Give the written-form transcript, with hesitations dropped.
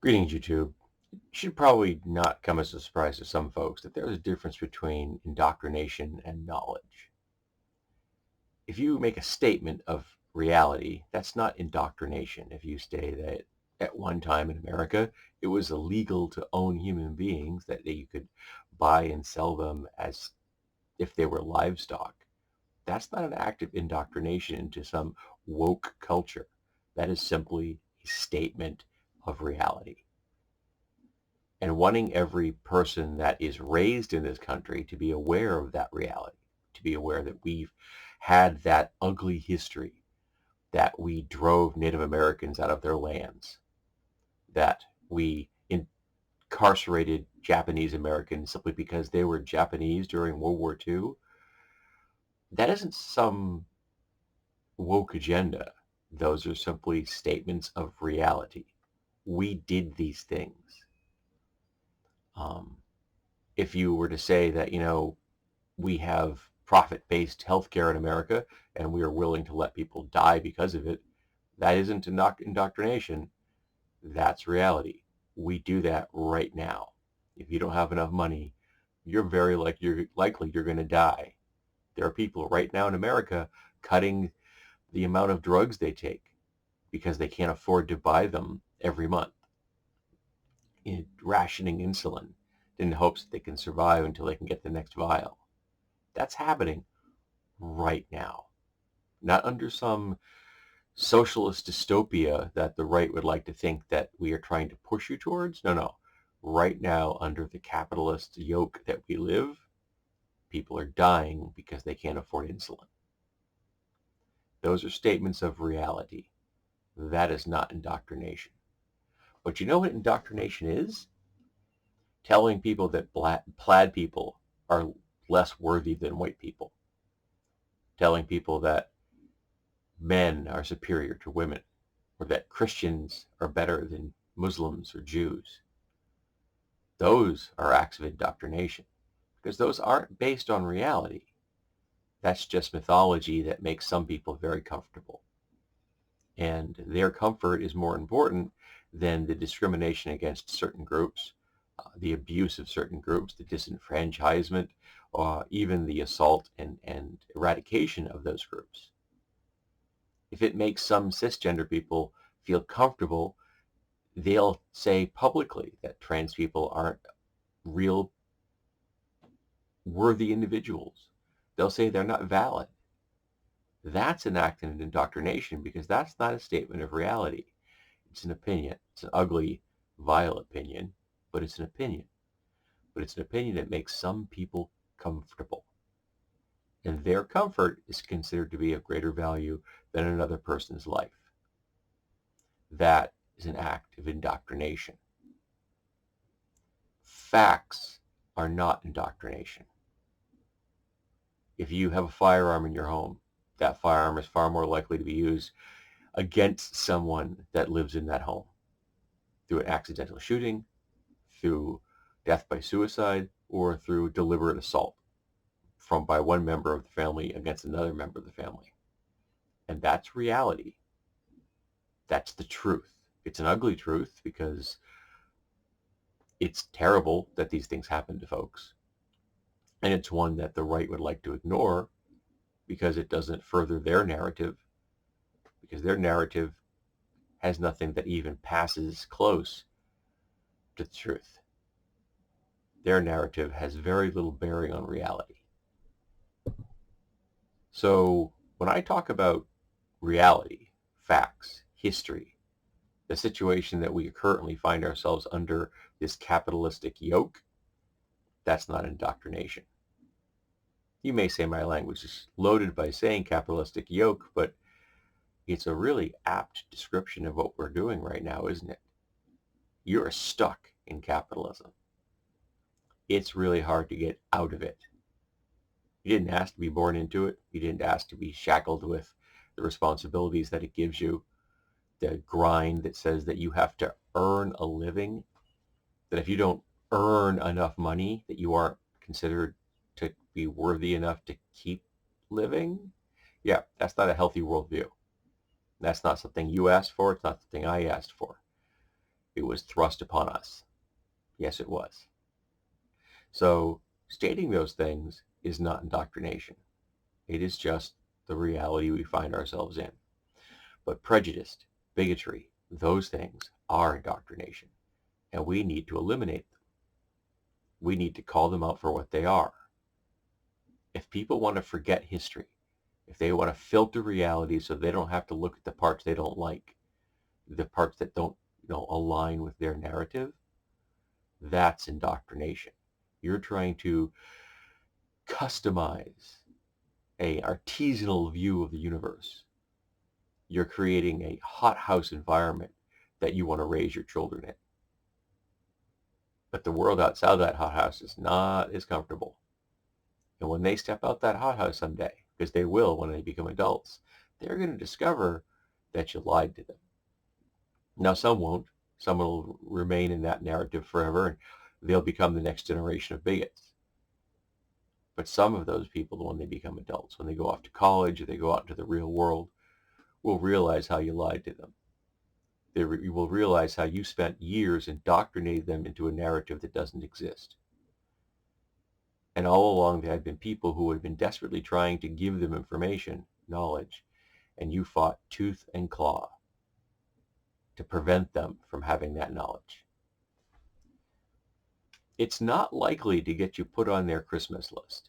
Greetings, YouTube. It should probably not come as a surprise to some folks that there's a difference between indoctrination and knowledge. If you make a statement of reality, that's not indoctrination. If you say that at one time in America, it was illegal to own human beings, that you could buy and sell them as if they were livestock, that's not an act of indoctrination into some woke culture. That is simply a statement of reality. And wanting every person that is raised in this country to be aware of that reality, to be aware that we've had that ugly history, that we drove Native Americans out of their lands, that we incarcerated Japanese Americans simply because they were Japanese during World War II. That isn't some woke agenda. Those are simply statements of reality. We did these things. Um, if you were to say that, we have profit-based healthcare in America and we are willing to let people die because of it, that isn't indoctrination. That's reality. We do that right now. If you don't have enough money, you're likely you're going to die. There are people right now in America cutting the amount of drugs they take because they can't afford to buy them every month, rationing insulin in hopes that they can survive until they can get the next vial. That's happening right now, not under some socialist dystopia that the right would like to think that we are trying to push you towards. No, no. Right now, under the capitalist yoke that we live, people are dying because they can't afford insulin. Those are statements of reality. That is not indoctrination. But you know what indoctrination is? Telling people that plaid people are less worthy than white people. Telling people that men are superior to women, or that Christians are better than Muslims or Jews. Those are acts of indoctrination because those aren't based on reality. That's just mythology that makes some people very comfortable. And their comfort is more important than the discrimination against certain groups, the abuse of certain groups, the disenfranchisement, even the assault and eradication of those groups. If it makes some cisgender people feel comfortable, they'll say publicly that trans people aren't real worthy individuals. They'll say they're not valid. That's an act of indoctrination because that's not a statement of reality. It's an opinion. It's an ugly, vile opinion, but it's an opinion. But it's an opinion that makes some people comfortable. And their comfort is considered to be of greater value than another person's life. That is an act of indoctrination. Facts are not indoctrination. If you have a firearm in your home, that firearm is far more likely to be used against someone that lives in that home through an accidental shooting, through death by suicide, or through deliberate assault by one member of the family against another member of the family. And that's reality. That's the truth. It's an ugly truth because it's terrible that these things happen to folks. And it's one that the right would like to ignore because it doesn't further their narrative, because their narrative has nothing that even passes close to the truth. Their narrative has very little bearing on reality. So when I talk about reality, facts, history, the situation that we currently find ourselves under, this capitalistic yoke, that's not indoctrination. You may say my language is loaded by saying capitalistic yoke, but it's a really apt description of what we're doing right now, isn't it? You're stuck in capitalism. It's really hard to get out of it. You didn't ask to be born into it. You didn't ask to be shackled with the responsibilities that it gives you, the grind that says that you have to earn a living, that if you don't earn enough money, that you aren't considered to be worthy enough to keep living. Yeah, that's not a healthy worldview. That's not something you asked for. It's not something I asked for. It was thrust upon us. Yes, it was. So stating those things is not indoctrination. It is just the reality we find ourselves in. But prejudice, bigotry, those things are indoctrination, and we need to eliminate them. We need to call them out for what they are. If people want to forget history, if they want to filter reality so they don't have to look at the parts they don't like, the parts that don't, align with their narrative, that's indoctrination. You're trying to customize a artisanal view of the universe. You're creating a hothouse environment that you want to raise your children in. But the world outside that hothouse is not as comfortable. And when they step out that hothouse someday, because they will when they become adults, they're going to discover that you lied to them. Now, some won't. Some will remain in that narrative forever, and they'll become the next generation of bigots. But some of those people, when they become adults, when they go off to college or they go out into the real world, will realize how you lied to them. You will realize how you spent years indoctrinating them into a narrative that doesn't exist. And all along there had been people who had been desperately trying to give them information, knowledge, and you fought tooth and claw to prevent them from having that knowledge. It's not likely to get you put on their Christmas list.